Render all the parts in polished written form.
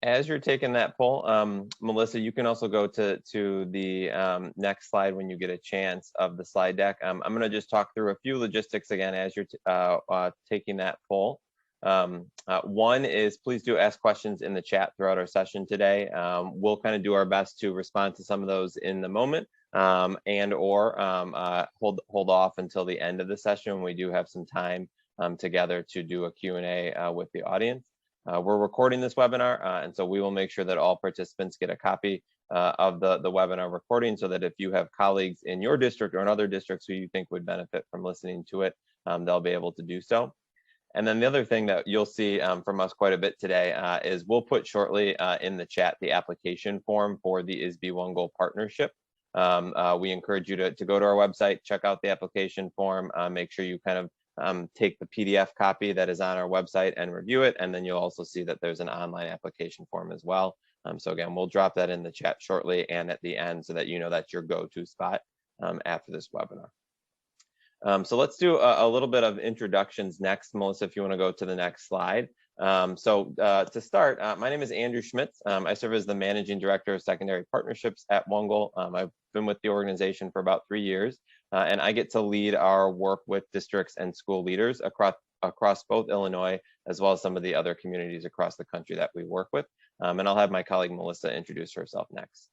As you're taking that poll, Melissa, you can also go to the next slide when you get a chance of the slide deck. I'm going to just talk through a few logistics again as you're taking that poll. One is please do ask questions in the chat throughout our session today. We'll kind of do our best to respond to some of those in the moment and or hold off until the end of the session when we do have some time together to do a Q&A with the audience. We're recording this webinar, and so we will make sure that all participants get a copy of the webinar recording so that if you have colleagues in your district or in other districts who you think would benefit from listening to it, they'll be able to do so. And then the other thing that you'll see from us quite a bit today is we'll put shortly in the chat the application form for the ISBE OneGoal partnership. We encourage you to go to our website, check out the application form, make sure you kind of take the PDF copy that is on our website and review it, and then you'll also see that there's an online application form as well. So again, we'll drop that in the chat shortly and at the end so that you know that's your go-to spot after this webinar. So let's do a little bit of introductions next. Melissa, if you want to go to the next slide. To start, my name is Andrew Schmitz. I serve as the Managing Director of Secondary Partnerships at OneGoal. I've been with the organization for about 3 years, and I get to lead our work with districts and school leaders across both Illinois, as well as some of the other communities across the country that we work with. And I'll have my colleague Melissa introduce herself next.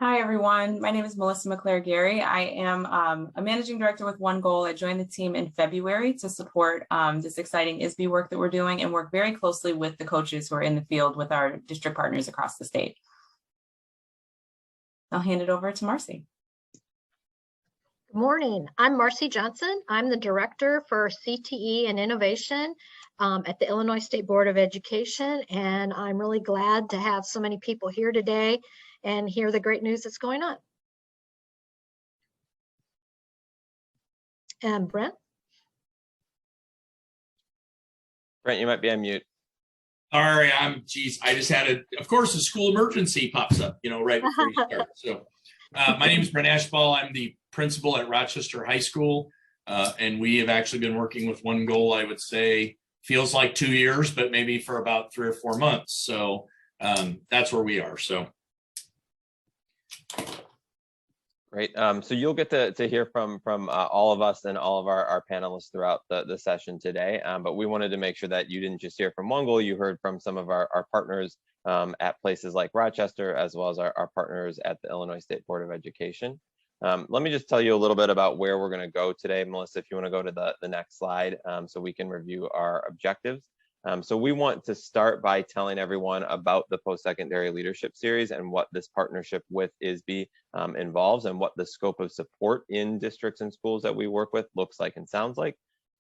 Hi, everyone. My name is Melissa McClare-Gary. I am a managing director with OneGoal. I joined the team in February to support this exciting ISBE work that we're doing and work very closely with the coaches who are in the field with our district partners across the state. I'll hand it over to Marci. Good morning. I'm Marci Johnson. I'm the director for CTE and Innovation at the Illinois State Board of Education, and I'm really glad to have so many people here today and hear the great news that's going on. And Brent? Brent, you might be on mute. Sorry, I just had of course, a school emergency pops up, right before you start. So my name is Brent Ashbaugh. I'm the principal at Rochester High School. And we have actually been working with OneGoal, I would say, feels like 2 years, but maybe for about 3 or 4 months. So that's where we are. So. Great. So you'll get to hear from all of us and all of our panelists throughout the session today. But we wanted to make sure that you didn't just hear from OneGoal, you heard from some of our partners at places like Rochester, as well as our partners at the Illinois State Board of Education. Let me just tell you a little bit about where we're going to go today. Melissa, if you want to go to the next slide so we can review our objectives. So we want to start by telling everyone about the Post-Secondary Leadership Series and what this partnership with ISBE involves and what the scope of support in districts and schools that we work with looks like and sounds like,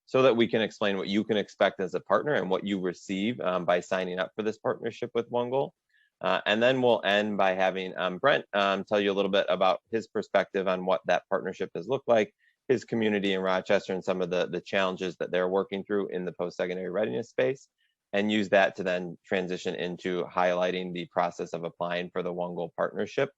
so that we can explain what you can expect as a partner and what you receive by signing up for this partnership with OneGoal. And then we'll end by having Brent tell you a little bit about his perspective on what that partnership has looked like, his community in Rochester, and some of the challenges that they're working through in the post-secondary readiness space, and use that to then transition into highlighting the process of applying for the OneGoal partnership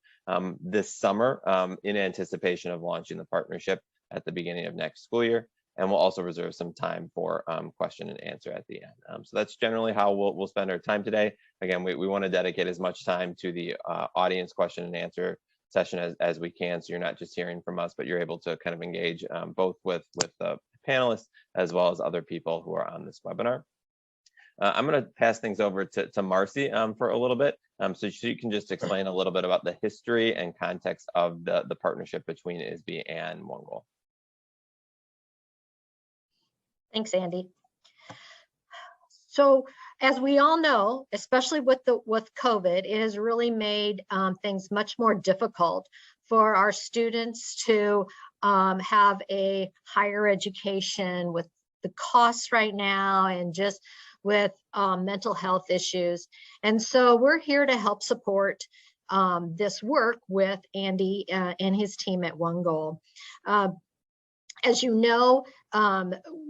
this summer in anticipation of launching the partnership at the beginning of next school year. And we'll also reserve some time for question and answer at the end. So that's generally how we'll spend our time today. Again, we want to dedicate as much time to the audience question and answer session as we can, so you're not just hearing from us, but you're able to kind of engage both with the panelists as well as other people who are on this webinar. I'm going to pass things over to Marci for a little bit, so she can just explain a little bit about the history and context of the partnership between ISBE and OneGoal. Thanks, Andy. So as we all know, especially with COVID, it has really made things much more difficult for our students to have a higher education with the costs right now and just with mental health issues. And so we're here to help support this work with Andy and his team at OneGoal. As you know,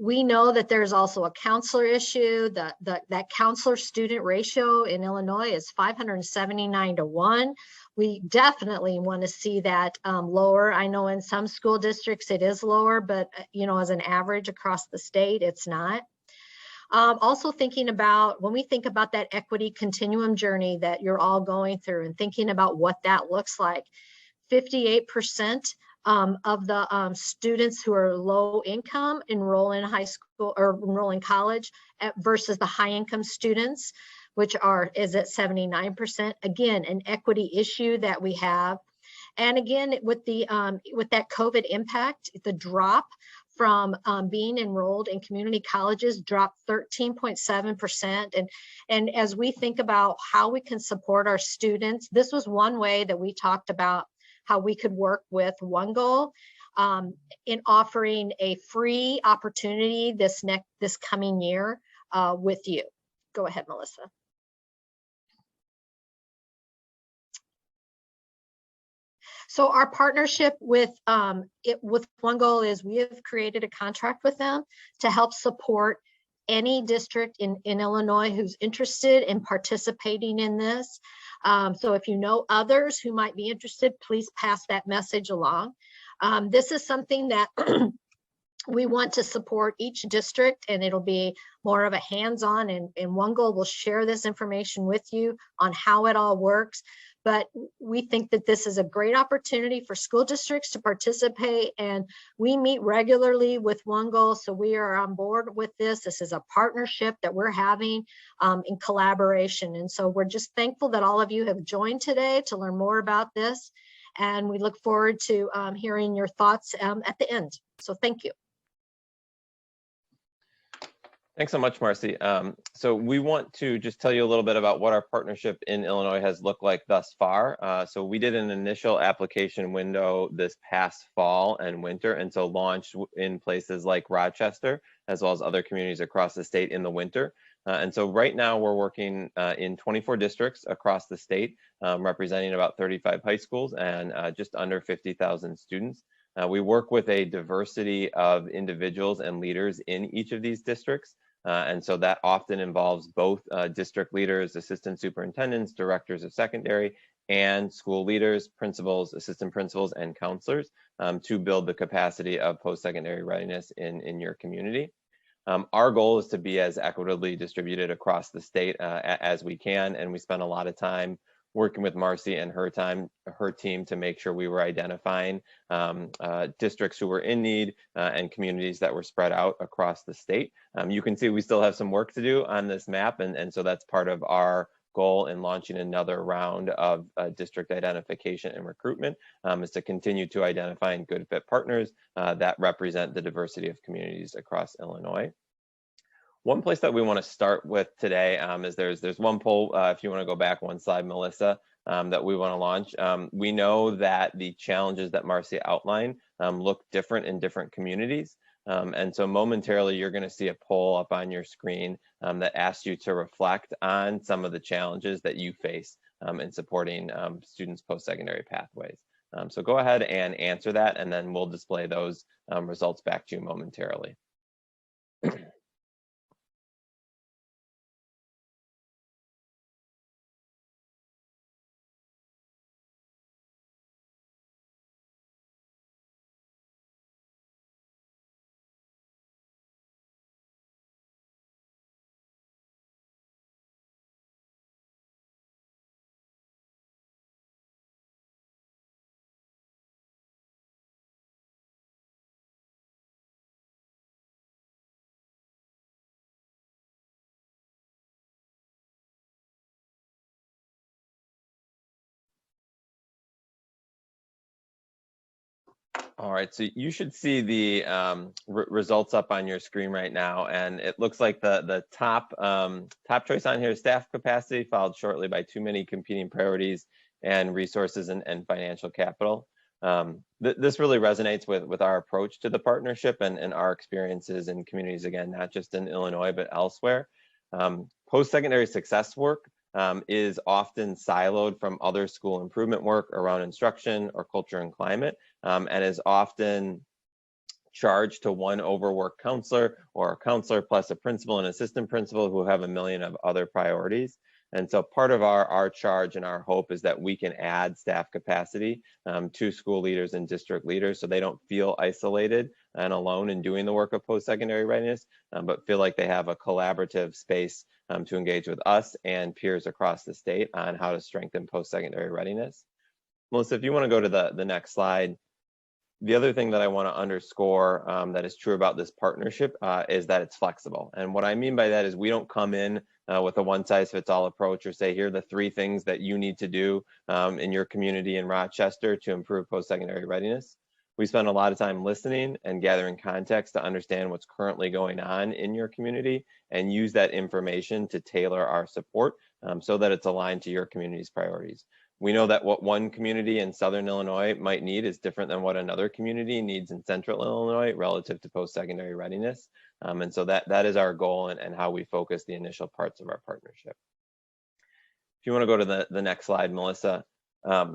we know that there's also a counselor issue. That counselor-student ratio in Illinois is 579 to 1. We definitely want to see that lower. I know in some school districts it is lower, but as an average across the state, it's not. Also thinking about, when we think about that equity continuum journey that you're all going through and thinking about what that looks like, 58% of the students who are low income enroll in high school or enroll in college versus the high income students, which is at 79%. Again, an equity issue that we have. And again, with that COVID impact, the drop from being enrolled in community colleges dropped 13.7%. And as we think about how we can support our students, this was one way that we talked about how we could work with OneGoal in offering a free opportunity this coming year with you. Go ahead, Melissa. So our partnership with OneGoal is we have created a contract with them to help support any district in Illinois who's interested in participating in this. So if you know others who might be interested, please pass that message along. This is something that we want to support each district, and it'll be more of a hands-on, and OneGoal will share this information with you on how it all works. But we think that this is a great opportunity for school districts to participate, and we meet regularly with OneGoal, so we are on board with this. This is a partnership that we're having in collaboration, and so we're just thankful that all of you have joined today to learn more about this, and we look forward to hearing your thoughts at the end. So thank you. Thanks so much, Marci. So we want to just tell you a little bit about what our partnership in Illinois has looked like thus far. So we did an initial application window this past fall and winter, and so launched in places like Rochester, as well as other communities across the state in the winter. And so right now we're working in 24 districts across the state, representing about 35 high schools and just under 50,000 students. We work with a diversity of individuals and leaders in each of these districts. And so that often involves both district leaders, assistant superintendents, directors of secondary, and school leaders, principals, assistant principals, and counselors to build the capacity of post-secondary readiness in your community. Our goal is to be as equitably distributed across the state as we can, and we spend a lot of time working with Marci and her team to make sure we were identifying districts who were in need and communities that were spread out across the state. You can see we still have some work to do on this map, and so that's part of our goal in launching another round of district identification and recruitment, is to continue to identify good fit partners that represent the diversity of communities across Illinois. One place that we want to start with today is there's one poll, if you want to go back one slide, Melissa, that we want to launch. We know that the challenges that Marci outlined look different in different communities. And so momentarily you're going to see a poll up on your screen that asks you to reflect on some of the challenges that you face in supporting students' post-secondary pathways. So go ahead and answer that, and then we'll display those results back to you momentarily. All right, so you should see the results up on your screen right now, and it looks like the top choice on here is staff capacity, followed shortly by too many competing priorities and resources and financial capital. This really resonates with our approach to the partnership and our experiences in communities, again, not just in Illinois, but elsewhere. Post-secondary success work is often siloed from other school improvement work around instruction or culture and climate, and is often charged to one overworked counselor or a counselor plus a principal and assistant principal who have a million of other priorities. And so part of our charge and our hope is that we can add staff capacity to school leaders and district leaders so they don't feel isolated and alone in doing the work of post-secondary readiness, but feel like they have a collaborative space to engage with us and peers across the state on how to strengthen post-secondary readiness. Melissa, if you want to go to the next slide. The other thing that I want to underscore that is true about this partnership is that it's flexible. And what I mean by that is we don't come in with a one-size-fits-all approach or say, here are the 3 things that you need to do in your community in Rochester to improve post-secondary readiness. We spend a lot of time listening and gathering context to understand what's currently going on in your community and use that information to tailor our support so that it's aligned to your community's priorities. We know that what one community in Southern Illinois might need is different than what another community needs in Central Illinois relative to post-secondary readiness. And so that is our goal and how we focus the initial parts of our partnership. If you want to go to the next slide, Melissa, I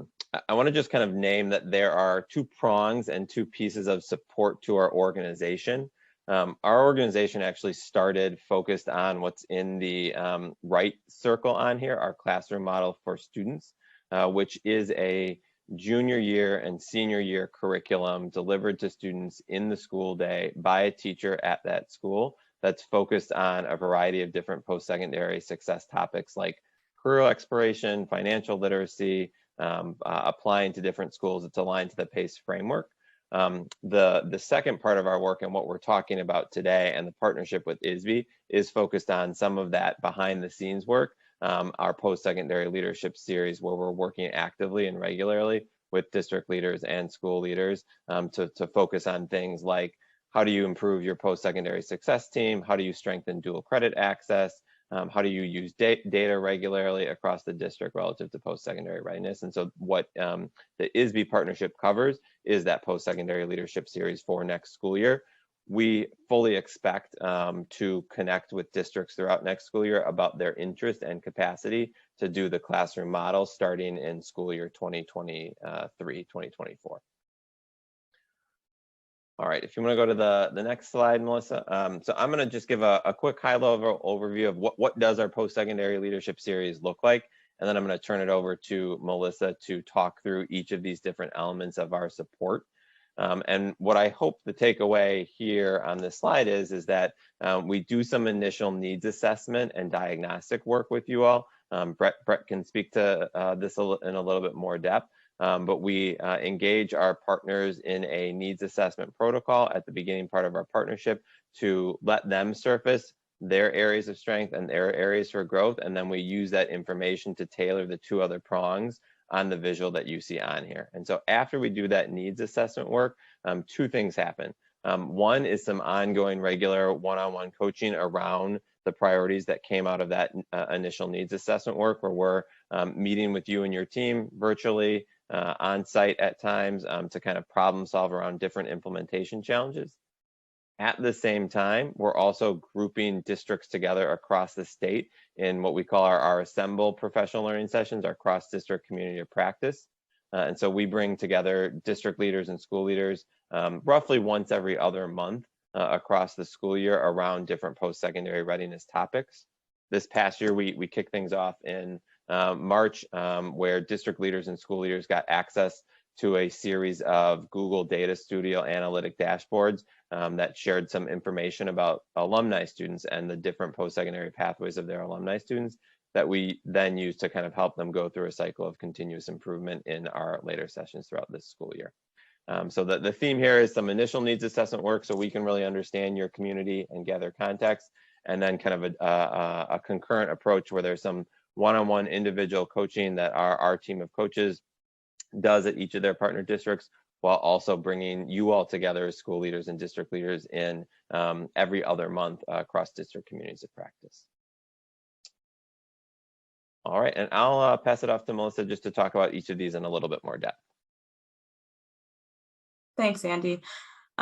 want to just kind of name that there are 2 prongs and 2 pieces of support to our organization. Our organization actually started focused on what's in the right circle on here, our classroom model for students. Which is a junior year and senior year curriculum delivered to students in the school day by a teacher at that school that's focused on a variety of different post-secondary success topics like career exploration, financial literacy, applying to different schools. It's aligned to the PACE framework. The second part of our work and what we're talking about today and the partnership with ISBE is focused on some of that behind the scenes work. Our post-secondary leadership series where we're working actively and regularly with district leaders and school leaders to focus on things like how do you improve your post-secondary success team, how do you strengthen dual credit access, how do you use data regularly across the district relative to post-secondary readiness. And so what the ISBE partnership covers is that post-secondary leadership series for next school year. We fully expect to connect with districts throughout next school year about their interest and capacity to do the classroom model starting in school year 2023-2024. All right, if you want to go to the next slide, Melissa. So I'm going to just give a quick high-level overview of what does our post-secondary leadership series look like, and then I'm going to turn it over to Melissa to talk through each of these different elements of our support. And what I hope the takeaway here on this slide is that we do some initial needs assessment and diagnostic work with you all. Brett can speak to this in a little bit more depth, but we engage our partners in a needs assessment protocol at the beginning part of our partnership to let them surface their areas of strength and their areas for growth, and then we use that information to tailor the 2 other prongs on the visual that you see on here. And so after we do that needs assessment work, 2 things happen. One is some ongoing regular one-on-one coaching around the priorities that came out of that initial needs assessment work, where we're meeting with you and your team virtually on site at times to kind of problem solve around different implementation challenges. At the same time, we're also grouping districts together across the state in what we call our Assemble professional learning sessions, our cross-district community of practice. And so we bring together district leaders and school leaders roughly once every other month across the school year around different post-secondary readiness topics. This past year, we kicked things off in March, where district leaders and school leaders got access to a series of Google Data Studio analytic dashboards that shared some information about alumni students and the different post-secondary pathways of their alumni students that we then use to kind of help them go through a cycle of continuous improvement in our later sessions throughout this school year. So the theme here is some initial needs assessment work so we can really understand your community and gather context, and then kind of a concurrent approach where there's some one-on-one individual coaching that our team of coaches does at each of their partner districts, while also bringing you all together as school leaders and district leaders in every other month across district communities of practice. All right, and I'll pass it off to Melissa just to talk about each of these in a little bit more depth. Thanks, Andy.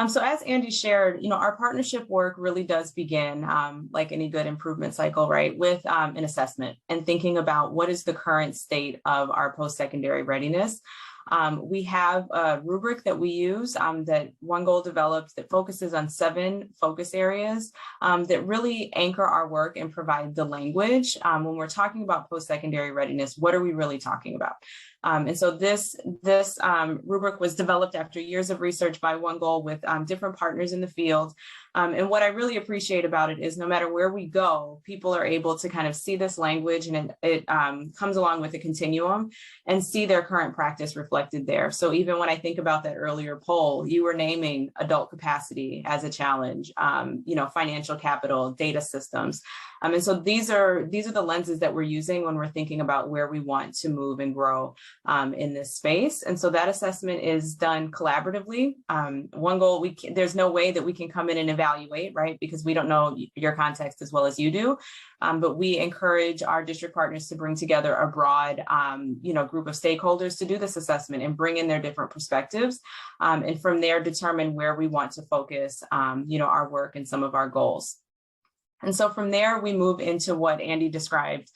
So as Andy shared, our partnership work really does begin, like any good improvement cycle, right, with an assessment and thinking about what is the current state of our post-secondary readiness. We have a rubric that we use that OneGoal developed that focuses on 7 focus areas that really anchor our work and provide the language. When we're talking about post-secondary readiness, what are we really talking about? And so this rubric was developed after years of research by OneGoal with different partners in the field. And what I really appreciate about it is no matter where we go, people are able to kind of see this language, and it comes along with a continuum, and see their current practice reflected there. So even when I think about that earlier poll, you were naming adult capacity as a challenge, financial capital, data systems. And so these are the lenses that we're using when we're thinking about where we want to move and grow in this space. And so that assessment is done collaboratively. OneGoal, there's no way that we can come in and evaluate, right? Because we don't know your context as well as you do. But we encourage our district partners to bring together a broad, group of stakeholders to do this assessment and bring in their different perspectives. And from there, determine where we want to focus, our work and some of our goals. And so from there, we move into what Andy described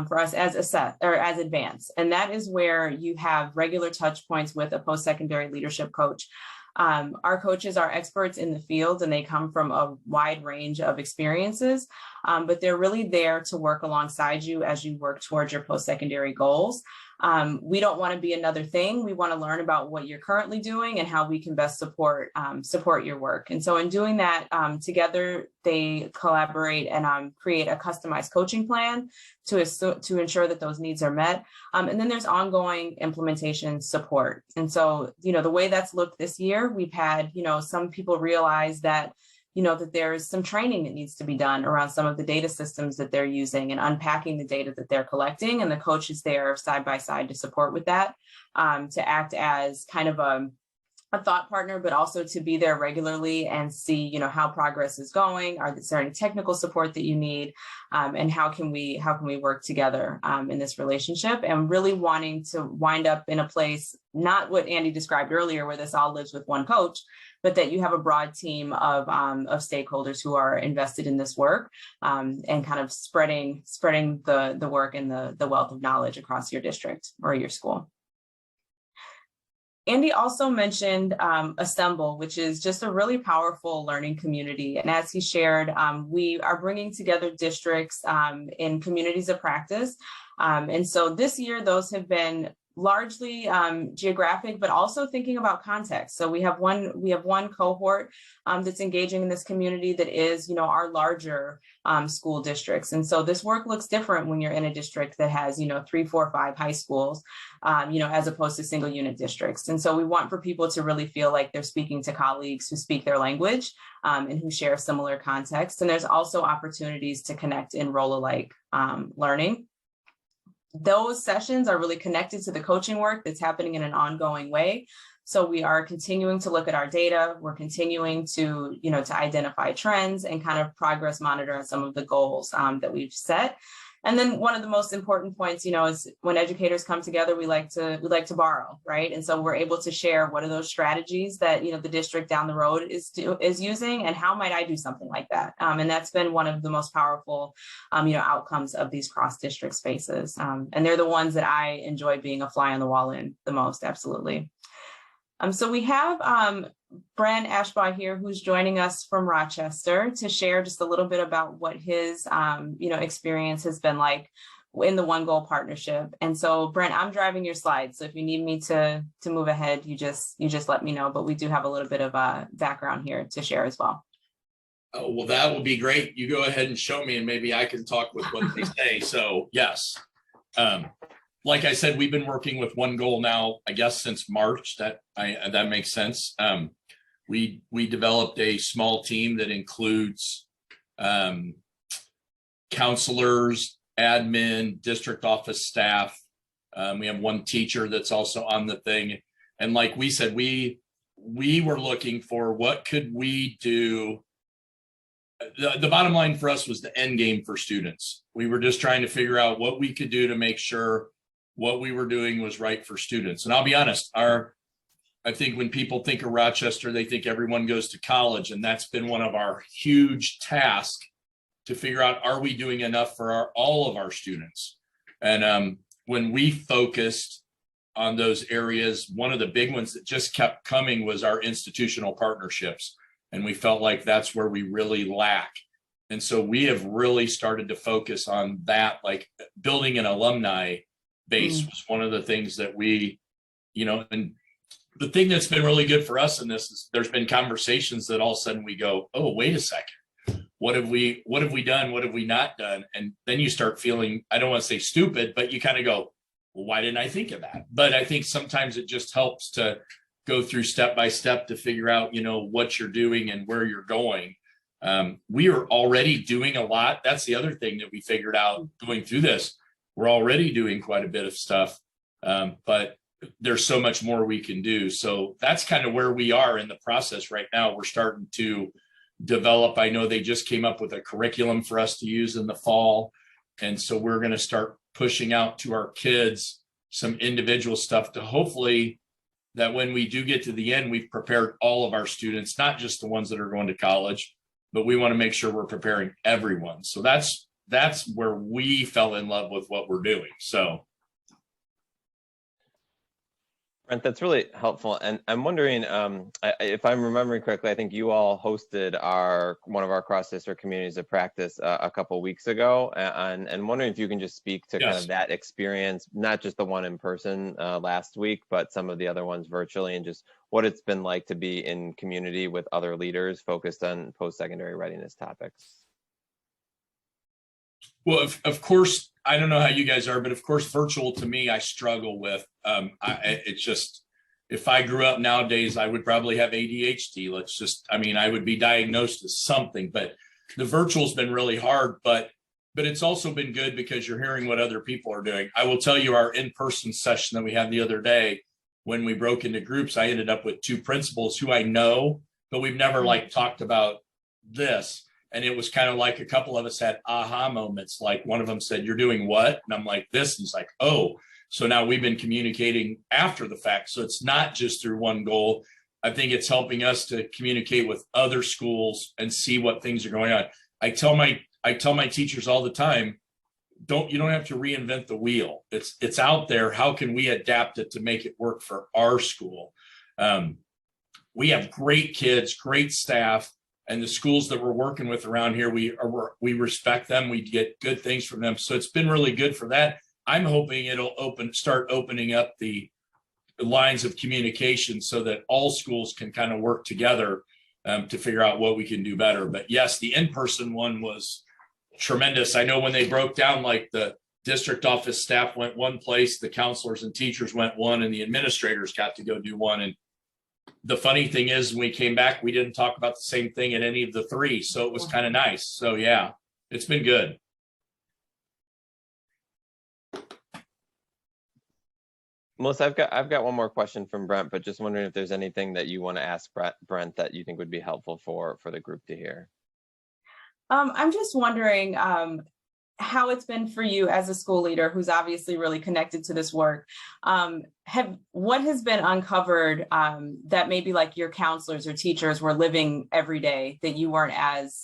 for us as advanced. And that is where you have regular touch points with a post-secondary leadership coach. Our coaches are experts in the field, and they come from a wide range of experiences, but they're really there to work alongside you as you work towards your post-secondary goals. We don't want to be another thing. We want to learn about what you're currently doing and how we can best support your work. And so in doing that, together, they collaborate and create a customized coaching plan to ensure that those needs are met. And then there's ongoing implementation support. And so, the way that's looked this year, we've had, some people realize that that there's some training that needs to be done around some of the data systems that they're using and unpacking the data that they're collecting. And the coach is there side by side to support with that, to act as kind of a thought partner, but also to be there regularly and see, how progress is going. Is there any technical support that you need? And how can we work together in this relationship? And really wanting to wind up in a place, not what Andy described earlier, where this all lives with one coach, but that you have a broad team of stakeholders who are invested in this work, and kind of spreading the work and the wealth of knowledge across your district or your school. Andy also mentioned Assemble, which is just a really powerful learning community. And as he shared, we are bringing together districts in communities of practice. And so this year, those have been largely geographic, but also thinking about context. So we have one cohort that's engaging in this community that is, our larger school districts. And so this work looks different when you're in a district that has, 3, 4, 5 high schools, as opposed to single unit districts. And so we want for people to really feel like they're speaking to colleagues who speak their language and who share similar context. And there's also opportunities to connect in role-alike learning. Those sessions are really connected to the coaching work that's happening in an ongoing way. So we are continuing to look at our data. We're continuing to, to identify trends and kind of progress monitor on some of the goals that we've set. And then one of the most important points, is when educators come together, we like to borrow, right? And so we're able to share what are those strategies that, the district down the road is using, and how might I do something like that? And that's been one of the most powerful, outcomes of these cross-district spaces. And they're the ones that I enjoy being a fly on the wall in the most, absolutely. So we have Brent Ashbaugh here, who's joining us from Rochester to share just a little bit about what his, experience has been like in the OneGoal partnership. And so, Brent, I'm driving your slides, so if you need me to move ahead, you just let me know. But we do have a little bit of a background here to share as well. Oh, well, that would be great. You go ahead and show me, and maybe I can talk with what they say. So, yes. Like I said, we've been working with OneGoal now, I guess, since March. That makes sense. We developed a small team that includes counselors, admin, district office staff. We have one teacher that's also on the thing. And like we said, we were looking for what could we do. The bottom line for us was the end game for students. We were just trying to figure out what we could do to make sure what we were doing was right for students. And I'll be honest, I think when people think of Rochester, they think everyone goes to college. And that's been one of our huge tasks to figure out, are we doing enough for all of our students? And when we focused on those areas, one of the big ones that just kept coming was our institutional partnerships. And we felt like that's where we really lack. And so we have really started to focus on that, like building an alumni base was one of the things that we, and the thing that's been really good for us in this is there's been conversations that all of a sudden we go, oh, wait a second. What have we done? What have we not done? And then you start feeling, I don't want to say stupid, but you kind of go, well, why didn't I think of that? But I think sometimes it just helps to go through step by step to figure out, what you're doing and where you're going. We are already doing a lot. That's the other thing that we figured out going through this. We're already doing quite a bit of stuff, but there's so much more we can do. So that's kind of where we are in the process right now. We're starting to develop. I know they just came up with a curriculum for us to use in the fall. And so we're going to start pushing out to our kids some individual stuff to hopefully that when we do get to the end, we've prepared all of our students, not just the ones that are going to college, but we want to make sure we're preparing everyone. So that's where we fell in love with what we're doing. So Brent, that's really helpful. And I'm wondering, if I'm remembering correctly, I think you all hosted one of our cross-district communities of practice a couple weeks ago, and wondering if you can just speak to kind of that experience, not just the one in person last week, but some of the other ones virtually, and just what it's been like to be in community with other leaders focused on post-secondary readiness topics. Well, of course, I don't know how you guys are, but of course, virtual to me, I struggle with. It's just, if I grew up nowadays, I would probably have ADHD. I would be diagnosed as something, but the virtual's been really hard, but it's also been good because you're hearing what other people are doing. I will tell you, our in-person session that we had the other day, when we broke into groups, I ended up with 2 principals who I know, but we've never talked about this. And it was kind of like a couple of us had aha moments. Like one of them said, "You're doing what?" And I'm like, "This." And he's like, "Oh." So now we've been communicating after the fact. So it's not just through OneGoal. I think it's helping us to communicate with other schools and see what things are going on. I tell my teachers all the time, you don't have to reinvent the wheel. It's out there. How can we adapt it to make it work for our school? We have great kids, great staff. And the schools that we're working with around here, we respect them. We get good things from them. So it's been really good for that. I'm hoping it'll start opening up the lines of communication so that all schools can kind of work together to figure out what we can do better. But yes, the in-person one was tremendous. I know when they broke down, like the district office staff went one place, the counselors and teachers went one, and the administrators got to go do one. And the funny thing is, when we came back, we didn't talk about the same thing at any of the 3. So it was kind of nice. So yeah, it's been good. Melissa, I've got one more question from Brent, but just wondering if there's anything that you want to ask Brent that you think would be helpful for the group to hear. I'm just wondering how it's been for you as a school leader who's obviously really connected to this work. What has been uncovered that maybe like your counselors or teachers were living every day that you weren't as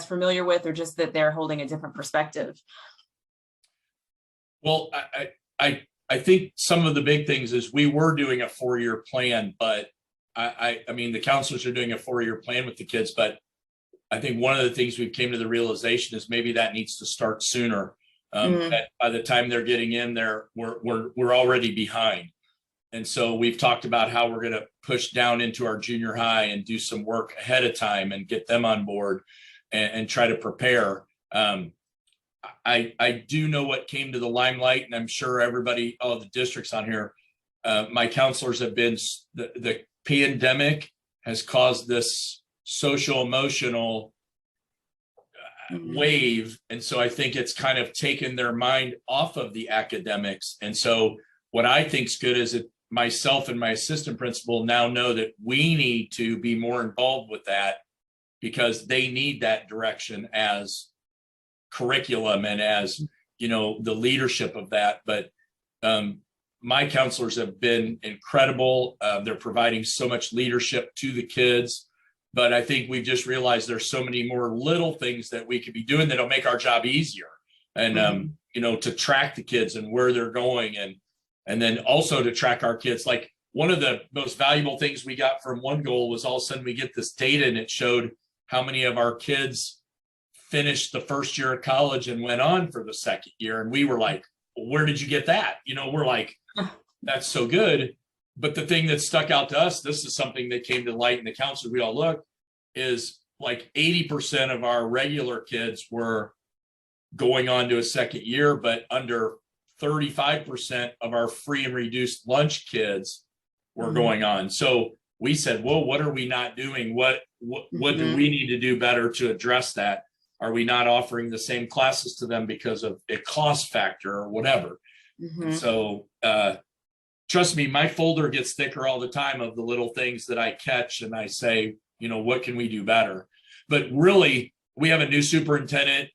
familiar with, or just that they're holding a different perspective? Well, I think some of the big things is we were doing a 4-year plan, but I mean, the counselors are doing a 4-year plan with the kids, but I think one of the things we've came to the realization is maybe that needs to start sooner. That by the time they're getting in there, we're already behind. And so we've talked about how we're going to push down into our junior high and do some work ahead of time and get them on board and try to prepare. I do know what came to the limelight, and I'm sure everybody, all the districts on here, my counselors have been, the pandemic has caused this social emotional wave. And so I think it's kind of taken their mind off of the academics. And so what I think is good is that myself and my assistant principal now know that we need to be more involved with that, because they need that direction as curriculum and as, the leadership of that. But my counselors have been incredible. They're providing so much leadership to the kids. But I think we've just realized there's so many more little things that we could be doing that'll make our job easier. And, to track the kids and where they're going, and then also to track our kids. Like one of the most valuable things we got from OneGoal was all of a sudden we get this data, and it showed how many of our kids finished the first year of college and went on for the second year. And we were like, where did you get that? You know, we're like, that's so good. But the thing that stuck out to us, this is something that came to light in the counselors we all looked, is like 80% of our regular kids were going on to a second year, but under 35% of our free and reduced lunch kids were going on. So we said, well, what are we not doing? What do we need to do better to address that? Are we not offering the same classes to them because of a cost factor or whatever? So trust me, my folder gets thicker all the time of the little things that I catch, and I say, you know, what can we do better? But really, we have a new superintendent,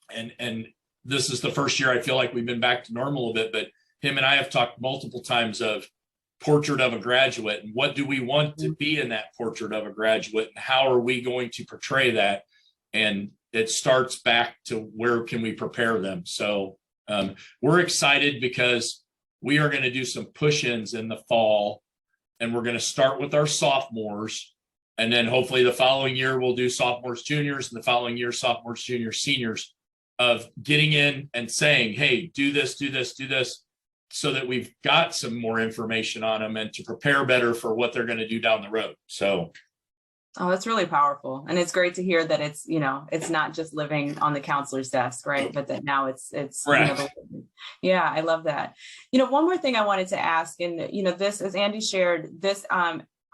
and this is the first year I feel like we've been back to normal a bit, but him and I have talked multiple times of portrait of a graduate, and what do we want to be in that portrait of a graduate, and how are we going to portray that? And it starts back to where can we prepare them? So we're excited because we are going to do some push-ins in the fall, and we're going to start with our sophomores, and then hopefully the following year we'll do sophomores, juniors, and the following year sophomores, juniors, seniors, of getting in and saying, hey, do this, do this, do this, so that we've got some more information on them and to prepare better for what they're going to do down the road. So oh, that's really powerful. And it's great to hear that it's, you know, it's not just living on the counselor's desk, right? But that now it's, right. You know, yeah, I love that. You know, one more thing I wanted to ask, and, you know, this, as Andy shared, this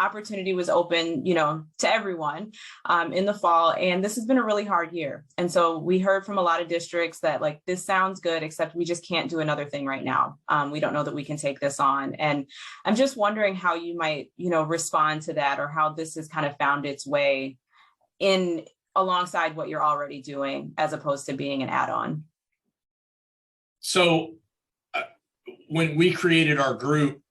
opportunity was open, you know, to everyone in the fall. And this has been a really hard year. And so we heard from a lot of districts that like, this sounds good, except we just can't do another thing right now. We don't know that we can take this on. And I'm just wondering how you might, you know, respond to that, or how this has kind of found its way in alongside what you're already doing, as opposed to being an add-on. So when we created our group,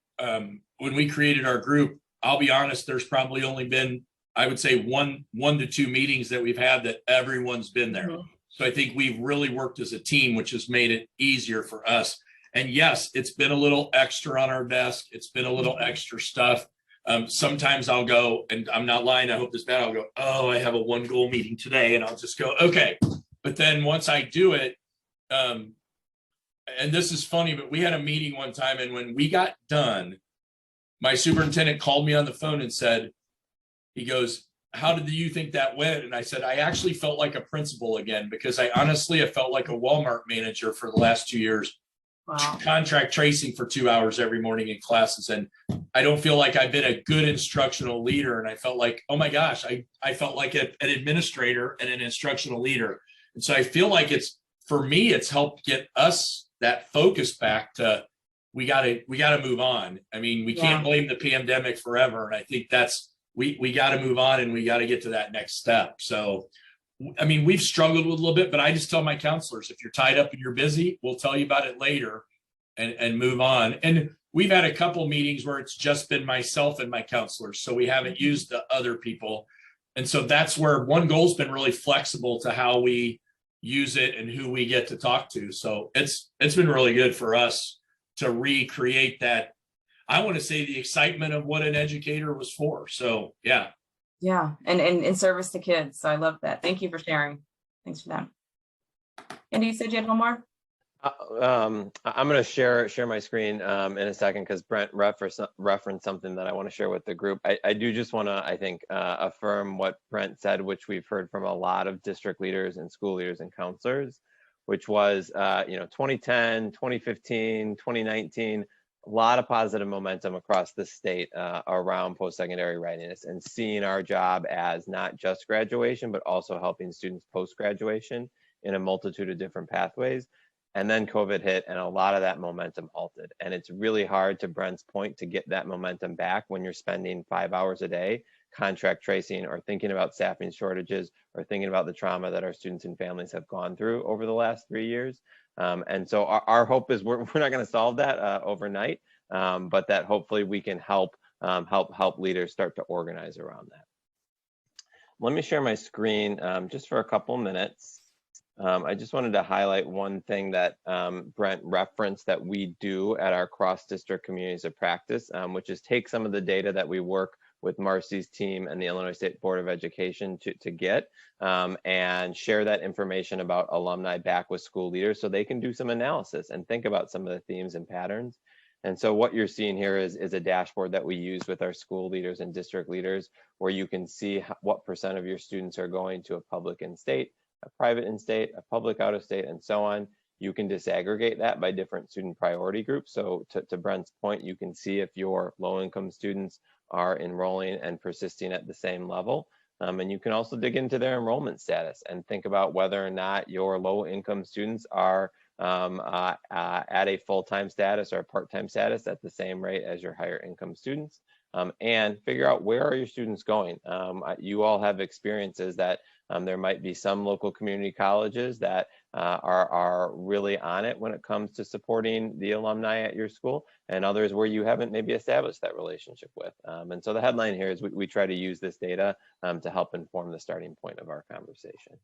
I'll be honest, there's probably only been, I would say, one to two meetings that we've had that everyone's been there. So I think we've really worked as a team, which has made it easier for us. And yes, it's been a little extra on our desk. It's been a little extra stuff. Sometimes I'll go, and I'm not lying, I hope this bad, I'll go, oh, I have a OneGoal meeting today, and I'll just go, okay. But then once I do it, and this is funny, but we had a meeting one time, and when we got done, my superintendent called me on the phone and said, he goes, how did you think that went? And I said, I actually felt like a principal again, because I honestly have felt like a Walmart manager for the last 2 years. Wow. Contract tracing for 2 hours every morning in classes. And I don't feel like I've been a good instructional leader. And I felt like, oh my gosh, I felt like an administrator and an instructional leader. And so I feel like for me, it's helped get us that focus back to, we got to move on. I mean, we can't blame the pandemic forever. And I think we got to move on, and we got to get to that next step. So, I mean, we've struggled with a little bit, but I just tell my counselors, if you're tied up and you're busy, we'll tell you about it later and move on. And we've had a couple meetings where it's just been myself and my counselors. So we haven't used the other people. And so that's where OneGoal's been really flexible to how we use it and who we get to talk to. So it's been really good for us to recreate that, I want to say, the excitement of what an educator was for. So, yeah. Yeah. And in service to kids. So I love that. Thank you for sharing. Thanks for that. Andy, you said you had one more? I'm going to share my screen in a second, because Brent referenced something that I want to share with the group. I do just want to, I think, affirm what Brent said, which we've heard from a lot of district leaders and school leaders and counselors, which was, 2010, 2015, 2019, a lot of positive momentum across the state around post-secondary readiness, and seeing our job as not just graduation, but also helping students post-graduation in a multitude of different pathways. And then COVID hit, and a lot of that momentum halted. And it's really hard, to Brent's point, to get that momentum back when you're spending 5 hours a day contract tracing, or thinking about staffing shortages, or thinking about the trauma that our students and families have gone through over the last 3 years. And so our hope is we're not going to solve that overnight, but that hopefully we can help leaders start to organize around that. Let me share my screen just for a couple minutes. I just wanted to highlight one thing that Brent referenced that we do at our cross-district communities of practice, which is take some of the data that we work with Marci's team and the Illinois State Board of Education to get, and share that information about alumni back with school leaders so they can do some analysis and think about some of the themes and patterns. And so what you're seeing here is a dashboard that we use with our school leaders and district leaders, where you can see what % of your students are going to a public in-state, a private in-state, a public out-of-state, and so on. You can disaggregate that by different student priority groups. So to Brent's point, you can see if your low-income students are enrolling and persisting at the same level. And you can also dig into their enrollment status and think about whether or not your low-income students are at a full-time status or a part-time status at the same rate as your higher income students, and figure out where are your students going. You all have experiences that there might be some local community colleges that are really on it when it comes to supporting the alumni at your school, and others where you haven't maybe established that relationship with. And so the headline here is we try to use this data to help inform the starting point of our conversation.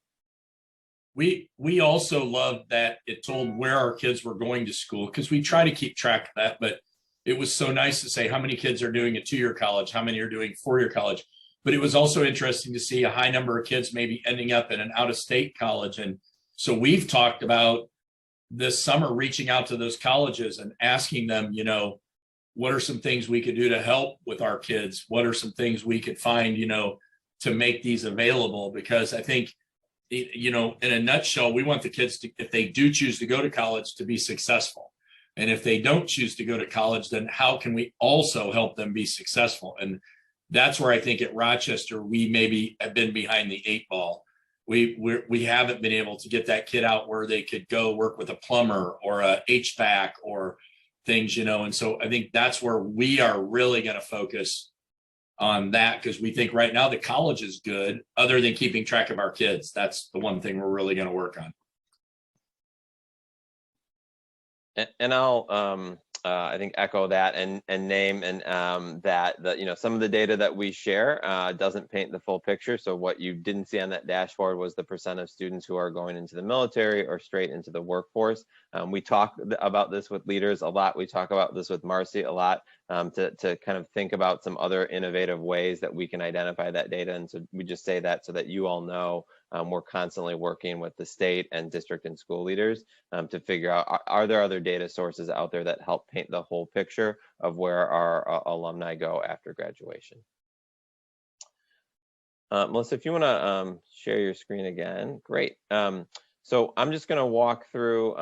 We also loved that it told where our kids were going to school, because we try to keep track of that, but it was so nice to say how many kids are doing a 2-year college, how many are doing 4-year college. But it was also interesting to see a high number of kids maybe ending up in an out-of-state college. And so we've talked about this summer reaching out to those colleges and asking them, you know, what are some things we could do to help with our kids? What are some things we could find, you know, to make these available? Because I think, you know, in a nutshell, we want the kids to, if they do choose to go to college, to be successful. And if they don't choose to go to college, then how can we also help them be successful? And that's where I think at Rochester, we maybe have been behind the 8 ball. We haven't been able to get that kid out where they could go work with a plumber or a HVAC or things, you know. And so I think that's where we are really going to focus on that, because we think right now the college is good, other than keeping track of our kids. That's the one thing we're really going to work on. And I'll I think echo that and name and that you know, some of the data that we share doesn't paint the full picture. So what you didn't see on that dashboard was the % of students who are going into the military or straight into the workforce. We talk about this with leaders a lot. We talk about this with Marci a lot, to kind of think about some other innovative ways that we can identify that data. And so we just say that so that you all know we're constantly working with the state and district and school leaders to figure out, are there other data sources out there that help paint the whole picture of where our alumni go after graduation. Melissa, if you want to share your screen again, great. So I'm just going to walk through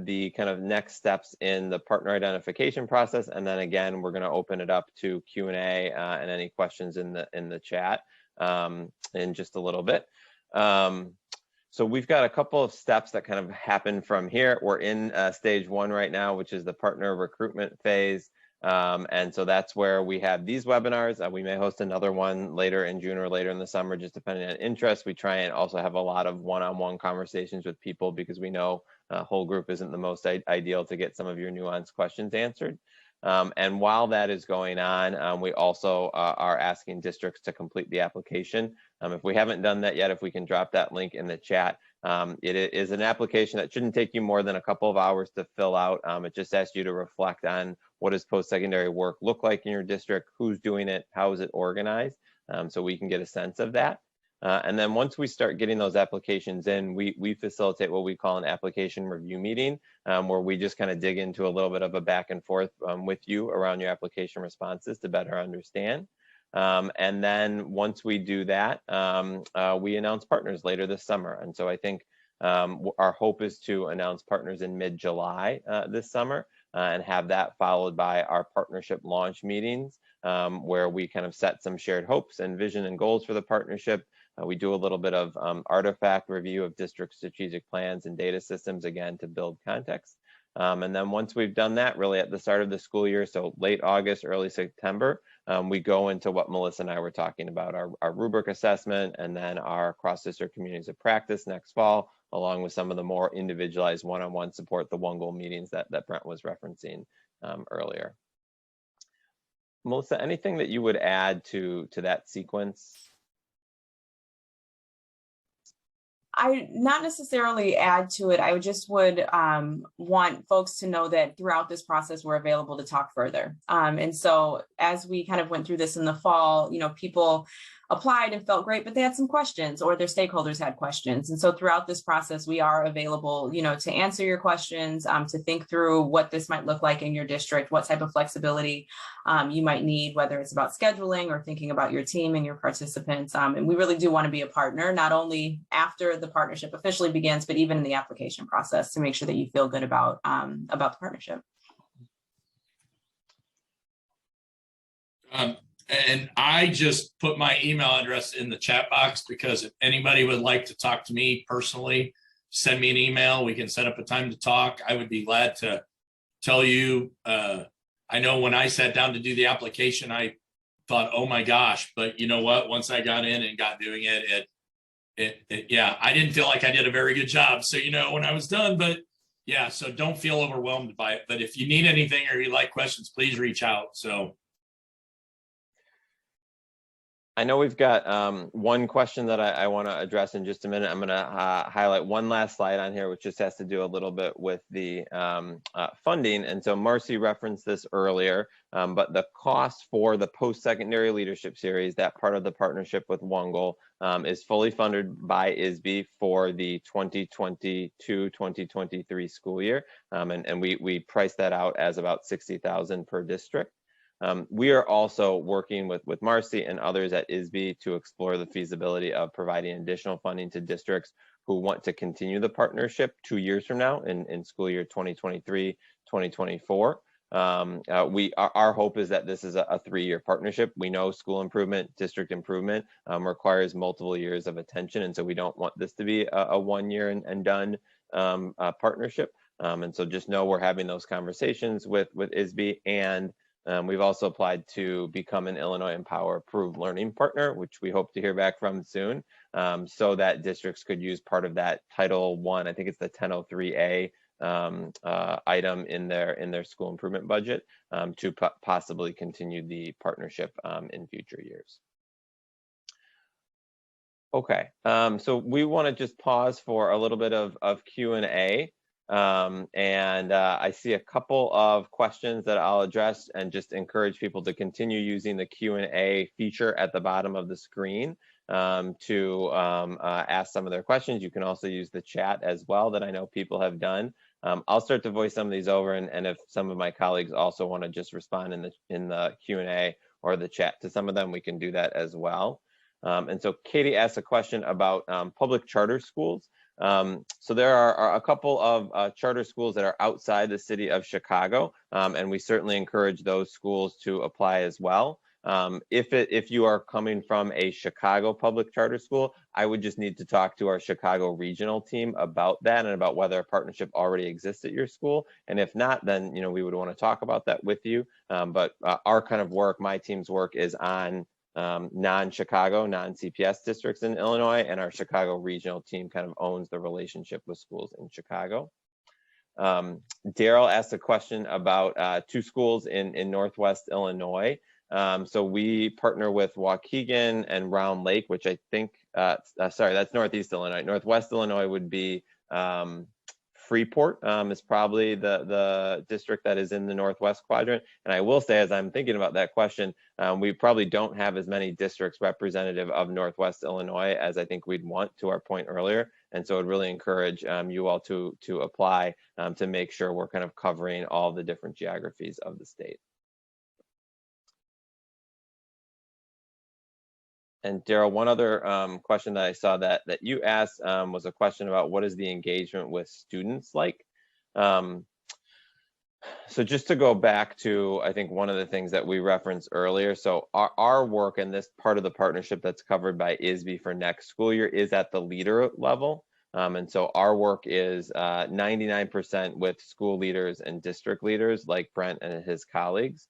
the kind of next steps in the partner identification process, and then again we're going to open it up to Q&A and any questions in the chat in just a little bit. So we've got a couple of steps that kind of happen from here. We're in stage 1 right now, which is the partner recruitment phase. And so that's where we have these webinars. We may host another one later in June or later in the summer, just depending on interest. We try and also have a lot of one-on-one conversations with people, because we know a whole group isn't the most ideal to get some of your nuanced questions answered. And while that is going on, we also are asking districts to complete the application. If we haven't done that yet, if we can drop that link in the chat. It is an application that shouldn't take you more than a couple of hours to fill out. It just asks you to reflect on what does post-secondary work look like in your district, who's doing it, how is it organized, so we can get a sense of that. And then once we start getting those applications in, we facilitate what we call an application review meeting, where we just kind of dig into a little bit of a back and forth with you around your application responses to better understand. And then once we do that, we announce partners later this summer. And so I think our hope is to announce partners in mid-July this summer, and have that followed by our partnership launch meetings, where we kind of set some shared hopes and vision and goals for the partnership. We do a little bit of artifact review of district strategic plans and data systems, again, to build context. And then once we've done that, really at the start of the school year, so late August, early September, we go into what Melissa and I were talking about, our rubric assessment, and then our cross-district communities of practice next fall, along with some of the more individualized one-on-one support, the OneGoal meetings that Brent was referencing earlier. Melissa, anything that you would add to that sequence? I not necessarily add to it. I just would want folks to know that throughout this process, we're available to talk further. And so as we kind of went through this in the fall, people applied and felt great, but they had some questions, or their stakeholders had questions. And so throughout this process, we are available, to answer your questions, to think through what this might look like in your district, what type of flexibility you might need, whether it's about scheduling or thinking about your team and your participants. And we really do want to be a partner, not only after the partnership officially begins, but even in the application process, to make sure that you feel good about the partnership. And I just put my email address in the chat box, because if anybody would like to talk to me personally, send me an email. We can set up a time to talk. I would be glad to tell you. I know when I sat down to do the application, I thought, oh my gosh, but you know what? Once I got in and got doing it, yeah, I didn't feel like I did a very good job. So, when I was done, but yeah, so don't feel overwhelmed by it. But if you need anything or you like questions, please reach out. So. I know we've got one question that I want to address in just a minute. I'm going to highlight one last slide on here, which just has to do a little bit with the funding. And so Marci referenced this earlier, but the cost for the post-secondary leadership series, that part of the partnership with OneGoal, is fully funded by ISBE for the 2022-2023 school year. And we priced that out as about $60,000 per district. We are also working with Marci and others at ISBE to explore the feasibility of providing additional funding to districts who want to continue the partnership 2 years from now in school year 2023-2024. Our hope is that this is a 3-year partnership. We know school improvement, district improvement requires multiple years of attention, and so we don't want this to be a 1 year and done partnership. And so just know we're having those conversations with ISBE, and we've also applied to become an Illinois Empower approved learning partner, which we hope to hear back from soon, so that districts could use part of that Title I, I think it's the 1003A item in their school improvement budget to possibly continue the partnership in future years. Okay, so we want to just pause for a little bit of Q&A. And I see a couple of questions that I'll address, and just encourage people to continue using the Q&A feature at the bottom of the screen to ask some of their questions. You can also use the chat as well, that I know people have done. I'll start to voice some of these over, and if some of my colleagues also want to just respond in the Q&A or the chat to some of them, we can do that as well. And so Katie asked a question about public charter schools. So there are a couple of charter schools that are outside the city of Chicago, and we certainly encourage those schools to apply as well. If you are coming from a Chicago public charter school, I would just need to talk to our Chicago regional team about that and about whether a partnership already exists at your school. And if not, then we would want to talk about that with you. But our kind of work, my team's work, is on non-Chicago, non-CPS districts in Illinois, and our Chicago regional team kind of owns the relationship with schools in Chicago. Daryl asked a question about 2 schools in Northwest Illinois. So we partner with Waukegan and Round Lake, which I think, sorry, that's Northeast Illinois. Northwest Illinois would be Freeport is probably the district that is in the Northwest quadrant. And I will say, as I'm thinking about that question, we probably don't have as many districts representative of Northwest Illinois as I think we'd want, to our point earlier. And so I'd really encourage you all to apply to make sure we're kind of covering all the different geographies of the state. And Daryl, one other question that I saw that you asked was a question about what is the engagement with students like? So just to go back to, I think, one of the things that we referenced earlier. So our work and this part of the partnership that's covered by ISBE for next school year is at the leader level. And so our work is 99% with school leaders and district leaders like Brent and his colleagues.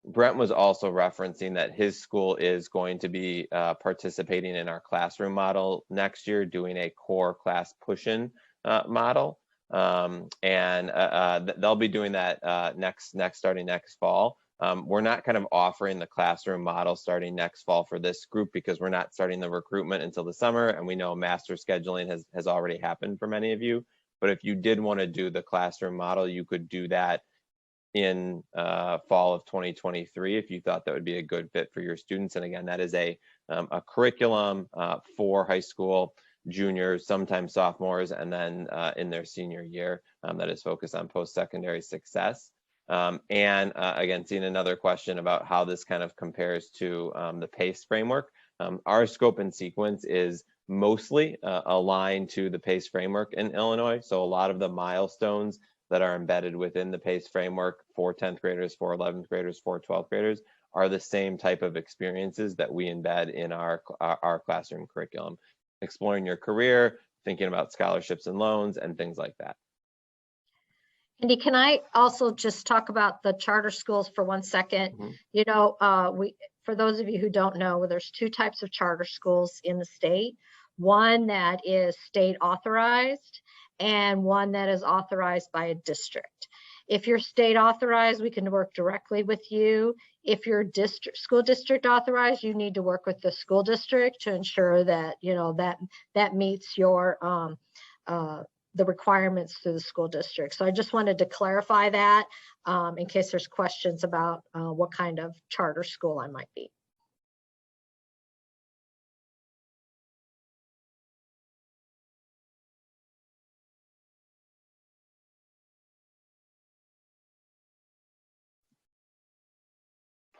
Brent was also referencing that his school is going to be participating in our classroom model next year, doing a core class push-in model. And they'll be doing that starting next fall. We're not kind of offering the classroom model starting next fall for this group because we're not starting the recruitment until the summer, and we know master scheduling has already happened for many of you. But if you did want to do the classroom model, you could do that in fall of 2023 if you thought that would be a good fit for your students. And again, that is a curriculum for high school juniors, sometimes sophomores, and then in their senior year that is focused on post-secondary success. Again, seeing another question about how this kind of compares to the PACE framework. Our scope and sequence is mostly aligned to the PACE framework in Illinois. So a lot of the milestones that are embedded within the PACE framework for 10th graders, for 11th graders, for 12th graders are the same type of experiences that we embed in our classroom curriculum. Exploring your career, thinking about scholarships and loans, and things like that. Andy, can I also just talk about the charter schools for 1 second? Mm-hmm. You know, for those of you who don't know, there's 2 types of charter schools in the state. One that is state authorized and one that is authorized by a district. If you're state authorized, we can work directly with you. If you're school district authorized, you need to work with the school district to ensure that, you know, that meets your the requirements through the school district. So I just wanted to clarify that in case there's questions about what kind of charter school I might be.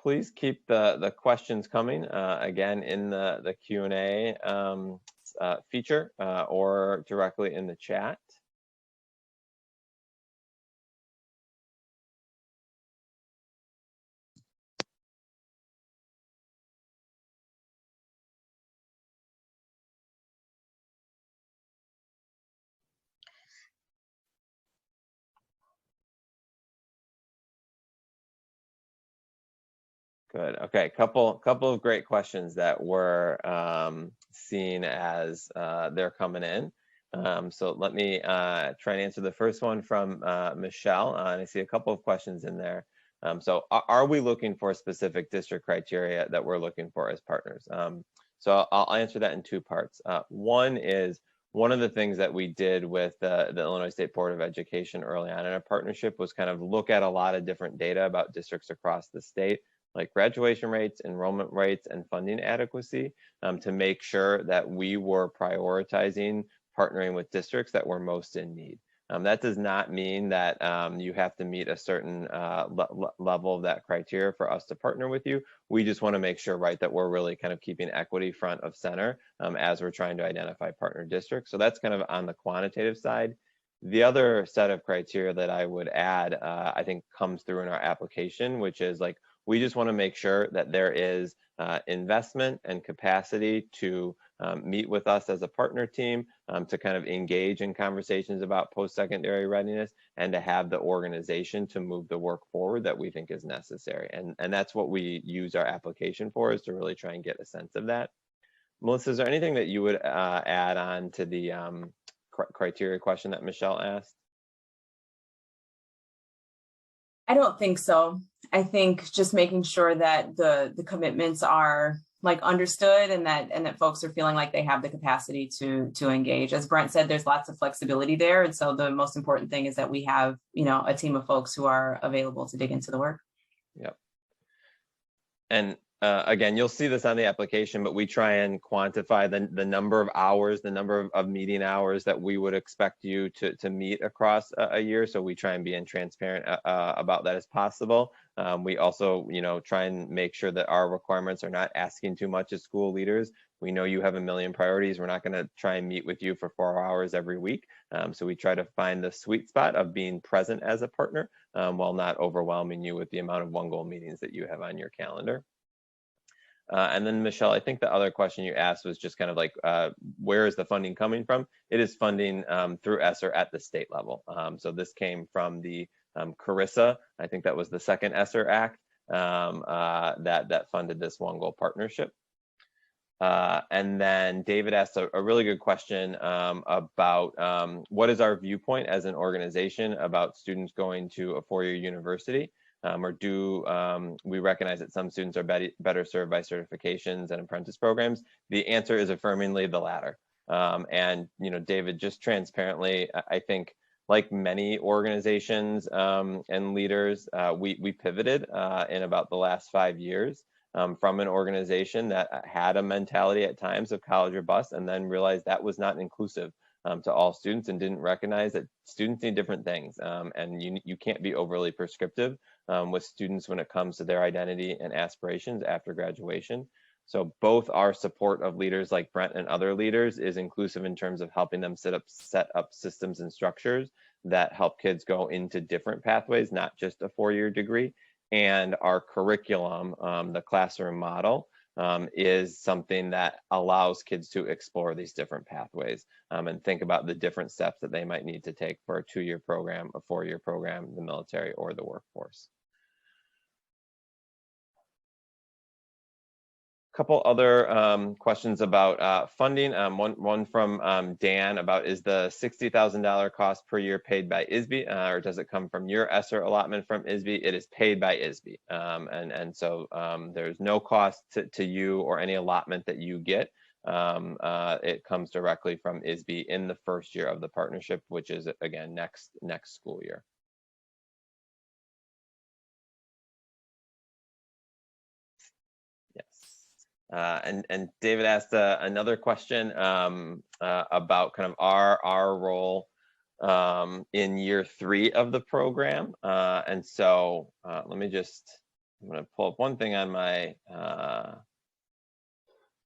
Please keep the questions coming again in the Q&A feature or directly in the chat. Good. Okay, couple of great questions that we're seeing as they're coming in. So let me try and answer the first one from Michelle. And I see a couple of questions in there. So are we looking for specific district criteria that we're looking for as partners? So I'll answer that in 2 parts. One is, one of the things that we did with the Illinois State Board of Education early on in our partnership was kind of look at a lot of different data about districts across the state, like graduation rates, enrollment rates, and funding adequacy, to make sure that we were prioritizing partnering with districts that were most in need. That does not mean that you have to meet a certain level of that criteria for us to partner with you. We just want to make sure, right, that we're really kind of keeping equity front of center as we're trying to identify partner districts. So that's kind of on the quantitative side. The other set of criteria that I would add, I think comes through in our application, which is like, we just want to make sure that there is investment and capacity to meet with us as a partner team, to kind of engage in conversations about post-secondary readiness, and to have the organization to move the work forward that we think is necessary. And that's what we use our application for, is to really try and get a sense of that. Melissa, is there anything that you would add on to the criteria question that Michelle asked? I don't think so. I think just making sure that the commitments are like understood, and that folks are feeling like they have the capacity to engage. As Brent said, there's lots of flexibility there. And so the most important thing is that we have, you know, a team of folks who are available to dig into the work. Yep. And again, you'll see this on the application, but we try and quantify the number of hours, the number of meeting hours that we would expect you to meet across a year. So we try and be transparent about that as possible. We also, you know, try and make sure that our requirements are not asking too much as school leaders. We know you have a million priorities. We're not going to try and meet with you for 4 hours every week. So we try to find the sweet spot of being present as a partner while not overwhelming you with the amount of OneGoal meetings that you have on your calendar. And then Michelle, I think the other question you asked was just kind of like, where is the funding coming from? It is funding through ESSER at the state level. So this came from the CARISA. I think that was the second ESSER Act that funded this OneGoal partnership. And then David asked a really good question about what is our viewpoint as an organization about students going to a 4-year university. Or do we recognize that some students are better served by certifications and apprentice programs? The answer is affirmingly the latter. And, you know, David, just transparently, I think like many organizations and leaders, we pivoted in about the last 5 years from an organization that had a mentality at times of college or bust, and then realized that was not inclusive to all students, and didn't recognize that students need different things. And you can't be overly prescriptive with students when it comes to their identity and aspirations after graduation. So both our support of leaders like Brent and other leaders is inclusive in terms of helping them set up systems and structures that help kids go into different pathways, not just a 4-year degree. And our curriculum, the classroom model, is something that allows kids to explore these different pathways and think about the different steps that they might need to take for a 2-year program, a 4-year program, the military, or the workforce. Couple other questions about funding. One from Dan about, is the $60,000 cost per year paid by ISBE, or does it come from your ESSER allotment from ISBE? It is paid by ISBE, and so there's no cost to you or any allotment that you get. It comes directly from ISBE in the first year of the partnership, which is again next school year. And David asked another question about kind of our role in year 3 of the program. And so I'm going to pull up one thing on my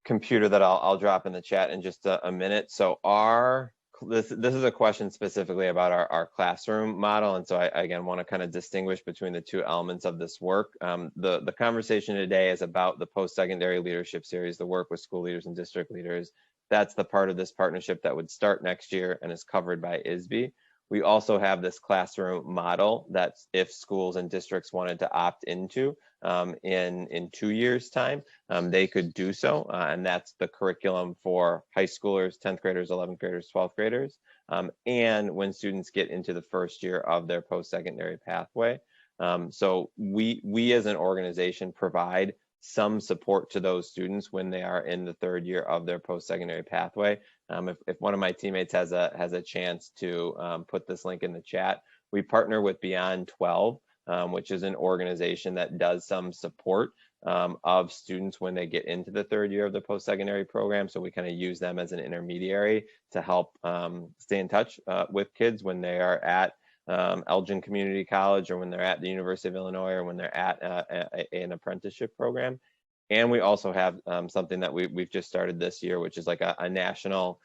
computer that I'll drop in the chat in just a minute. So this is a question specifically about our classroom model, and so I again want to kind of distinguish between the two elements of this work. The conversation today is about the post-secondary leadership series, the work with school leaders and district leaders. That's the part of this partnership that would start next year and is covered by ISBE. We also have this classroom model that if schools and districts wanted to opt into in 2 years' time, they could do so. And that's the curriculum for high schoolers, 10th graders, 11th graders, 12th graders. And when students get into the first year of their post-secondary pathway. So we as an organization provide some support to those students when they are in the 3rd year of their post-secondary pathway. If one of my teammates has a chance to put this link in the chat, we partner with Beyond 12, which is an organization that does some support of students when they get into the 3rd year of the post-secondary program. So we kind of use them as an intermediary to help stay in touch with kids when they are at Elgin Community College, or when they're at the University of Illinois, or when they're at an apprenticeship program. And we also have something that we've just started this year, which is like a national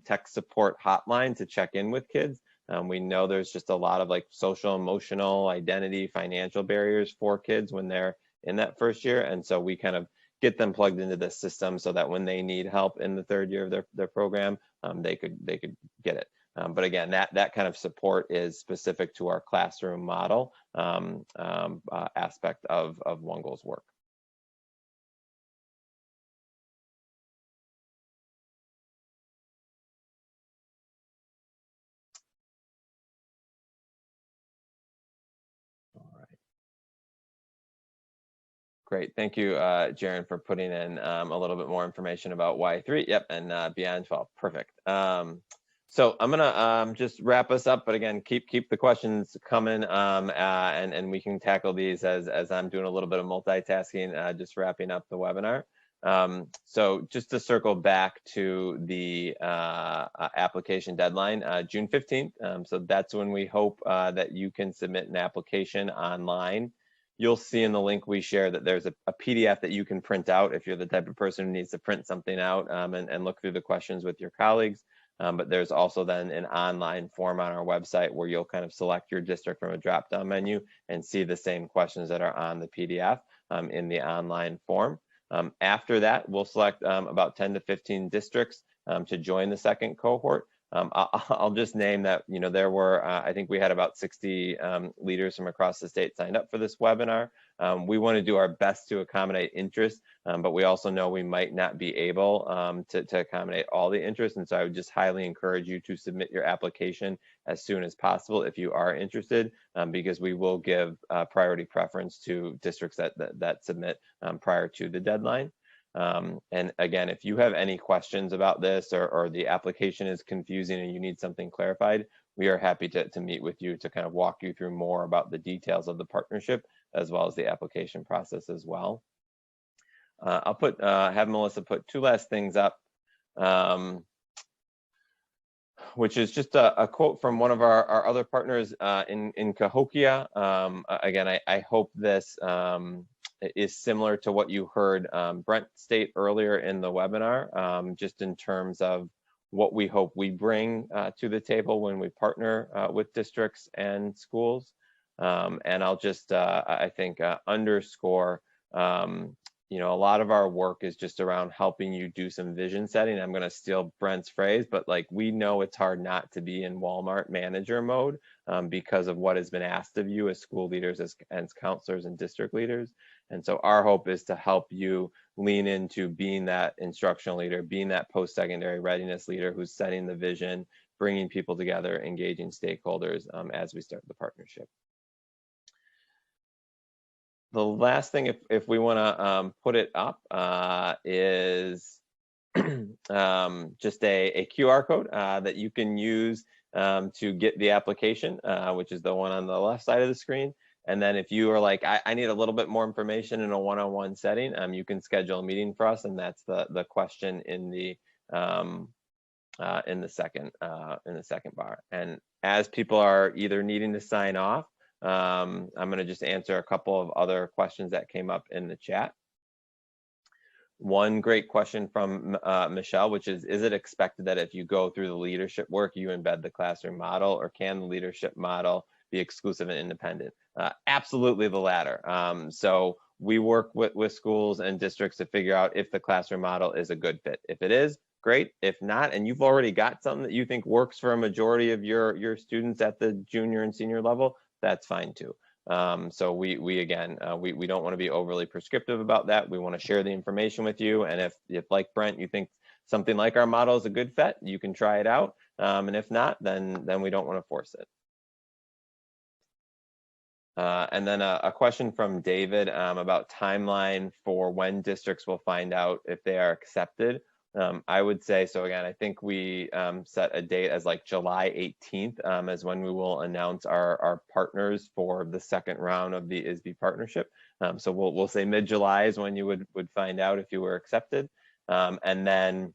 tech support hotline to check in with kids. We know there's just a lot of like social, emotional, identity, financial barriers for kids when they're in that first year. And so we kind of get them plugged into this system so that when they need help in the 3rd year of their program, they could get it. But again, that kind of support is specific to our classroom model aspect of OneGoal's work. All right. Great, thank you, Jaren, for putting in a little bit more information about Y3. Yep, and Beyond 12, perfect. So I'm gonna just wrap us up, but again, keep the questions coming, and we can tackle these as I'm doing a little bit of multitasking, just wrapping up the webinar. So just to circle back to the application deadline, June 15th. So that's when we hope that you can submit an application online. You'll see in the link we share that there's a PDF that you can print out if you're the type of person who needs to print something out and look through the questions with your colleagues. But there's also then an online form on our website where you'll kind of select your district from a drop-down menu and see the same questions that are on the PDF in the online form. After that, we'll select about 10 to 15 districts to join the second cohort. I'll just name that, there were, I think we had about 60 leaders from across the state signed up for this webinar. We want to do our best to accommodate interest, but we also know we might not be able to accommodate all the interest. And so I would just highly encourage you to submit your application as soon as possible if you are interested, because we will give priority preference to districts that submit prior to the deadline. And again, if you have any questions about this or the application is confusing and you need something clarified, we are happy to meet with you to kind of walk you through more about the details of the partnership as well as the application process as well. I'll have Melissa put two last things up, which is just a quote from one of our other partners in Cahokia. Again, I hope this is similar to what you heard Brent state earlier in the webinar, just in terms of what we hope we bring to the table when we partner with districts and schools. And I'll just, I think, underscore, a lot of our work is just around helping you do some vision setting. I'm going to steal Brent's phrase, but like, we know it's hard not to be in Walmart manager mode because of what has been asked of you as school leaders, as counselors and district leaders. And so our hope is to help you lean into being that instructional leader, being that post-secondary readiness leader who's setting the vision, bringing people together, engaging stakeholders as we start the partnership. The last thing, if we want to put it up, is just a QR code that you can use to get the application, which is the one on the left side of the screen. And then if you are like, I need a little bit more information in a one-on-one setting, you can schedule a meeting for us, and that's the question in the second bar. And as people are either needing to sign off, I'm going to just answer a couple of other questions that came up in the chat. One great question from Michelle, which is it expected that if you go through the leadership work, you embed the classroom model, or can the leadership model be exclusive and independent? Absolutely the latter. So we work with schools and districts to figure out if the classroom model is a good fit. If it is, great. If not, and you've already got something that you think works for a majority of your students at the junior and senior level, that's fine too. So we don't want to be overly prescriptive about that. We want to share the information with you. And if like Brent, you think something like our model is a good fit, you can try it out. And if not, then we don't want to force it. And then a question from David about timeline for when districts will find out if they are accepted. I would say, so again, I think we set a date as like July 18th as when we will announce our partners for the second round of the ISBE partnership. So we'll say mid-July is when you would find out if you were accepted. And then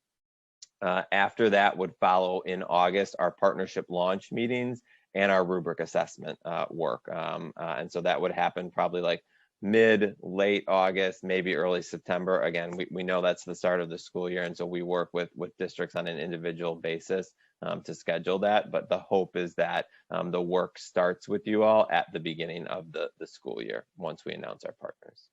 after that would follow in August our partnership launch meetings and our rubric assessment work. And so that would happen probably like late August, maybe early September. Again, we know that's the start of the school year, and so we work with districts on an individual basis to schedule that. But the hope is that the work starts with you all at the beginning of the school year once we announce our partners.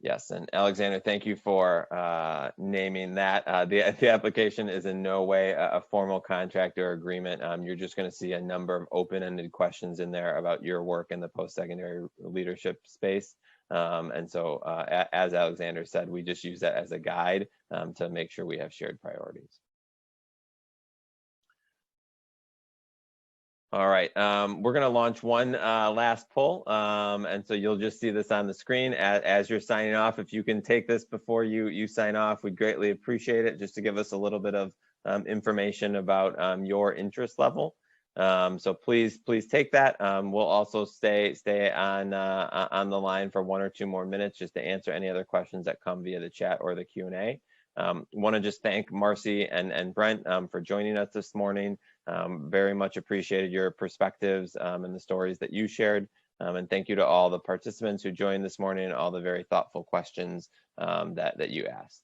Yes, and Alexander, thank you for naming that. The application is in no way a formal contract or agreement. You're just going to see a number of open-ended questions in there about your work in the post-secondary leadership space. And so, as Alexander said, we just use that as a guide to make sure we have shared priorities. All right, we're going to launch one last poll, and so you'll just see this on the screen as you're signing off. If you can take this before you sign off, we'd greatly appreciate it, just to give us a little bit of information about your interest level. So please take that. We'll also stay on the line for 1 or 2 more minutes just to answer any other questions that come via the chat or the Q&A. Want to just thank Marci and Brent for joining us this morning. Very much appreciated your perspectives and the stories that you shared. And thank you to all the participants who joined this morning and all the very thoughtful questions that you asked.